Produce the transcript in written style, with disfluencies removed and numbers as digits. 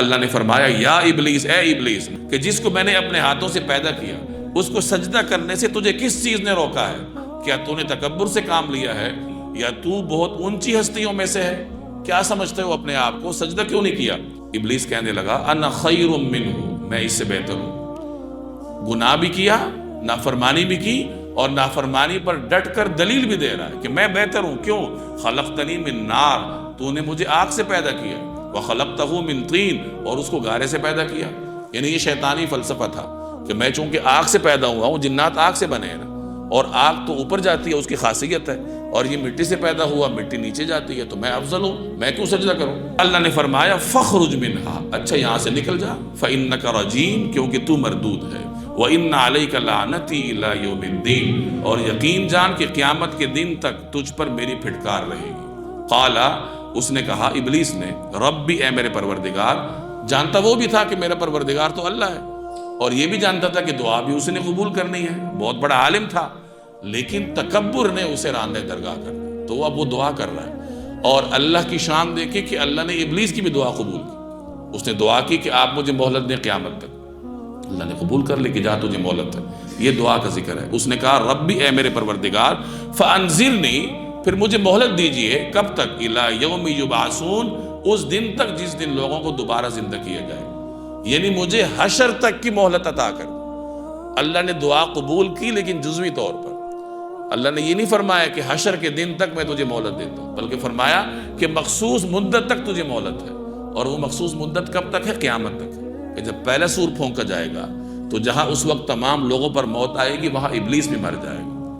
اللہ نے فرمایا یا ابلیس، اے ابلیس، کہ جس کو میں نے اپنے ہاتھوں سے پیدا کیا اس کو سجدہ کرنے سے تجھے کس چیز نے روکا ہے؟ کیا تو نے تکبر سے کام لیا ہے یا تو بہت اونچی ہستیوں میں سے ہے؟ کیا سمجھتے ہو اپنے آپ کو؟ سجدہ کیوں نہیں کیا؟ ابلیس کہنے لگا انا خیر منہ، میں اس سے بہتر ہوں۔ گناہ بھی کیا، نافرمانی بھی کی، اور نافرمانی پر ڈٹ کر دلیل بھی دے رہا ہے کہ میں بہتر ہوں۔ کیوں؟ خلقتنی من نار، تو نے مجھے آگ سے پیدا کیا، وخلقتہ من طین، اور اس کو گارے سے پیدا کیا۔ یعنی یہ شیطانی فلسفہ تھا کہ میں چونکہ آگ سے پیدا ہوا ہوں، جنات آگ سے بنے ہیں نا، اور آگ تو اوپر جاتی ہے، اس کی خاصیت ہے، اور یہ مٹی سے پیدا ہوا، مٹی نیچے جاتی ہے، تو میں افضل ہوں، میں کیوں سجدہ کروں؟ اللہ نے فرمایا فخرج منہا، اچھا یہاں سے نکل جا، فإنک رجیم، کیونکہ تو مردود ہے، وإن علیک لعنتی الی یوم الدین، اور یقین جان کہ قیامت کے دن تک تجھ پر میری پھٹکار رہے گی۔ قال، اس نے کہا، ابلیس نے، ربی، اے میرے پروردگار۔ جانتا وہ بھی تھا کہ میرا پروردگار تو اللہ ہے، اور یہ بھی جانتا تھا کہ دعا بھی اسی نے قبول کرنی ہے، بہت بڑا عالم تھا، لیکن تکبر نے اسے راندہ درگاہ کر دیا، تو اب وہ دعا کر رہا ہے۔ اور اللہ کی شان دیکھے کہ اللہ نے ابلیس کی بھی دعا قبول کی۔ اس نے دعا کی کہ آپ مجھے مہلت دیں قیامت تک، اللہ نے قبول کر لی کہ جا تجھے مہلت ہے۔ یہ دعا کا ذکر ہے۔ اس نے کہا ربی، اے میرے پروردگار، فانظرنی، پھر مجھے مہلت دیجئے، کب تک؟ الی یوم یبعثون، اس دن تک جس دن لوگوں کو دوبارہ زندہ کیا جائے، یعنی مجھے حشر تک کی مہلت عطا کر۔ اللہ نے دعا قبول کی لیکن جزوی طور پر۔ اللہ نے یہ نہیں فرمایا کہ حشر کے دن تک میں تجھے مہلت دیتا ہوں، بلکہ فرمایا کہ مخصوص مدت تک تجھے مہلت ہے، اور وہ مخصوص مدت کب تک ہے؟ قیامت تک، کہ جب پہلا سور پھونکا جائے گا تو جہاں اس وقت تمام لوگوں پر موت آئے گی، وہاں ابلیس بھی مر جائے گا۔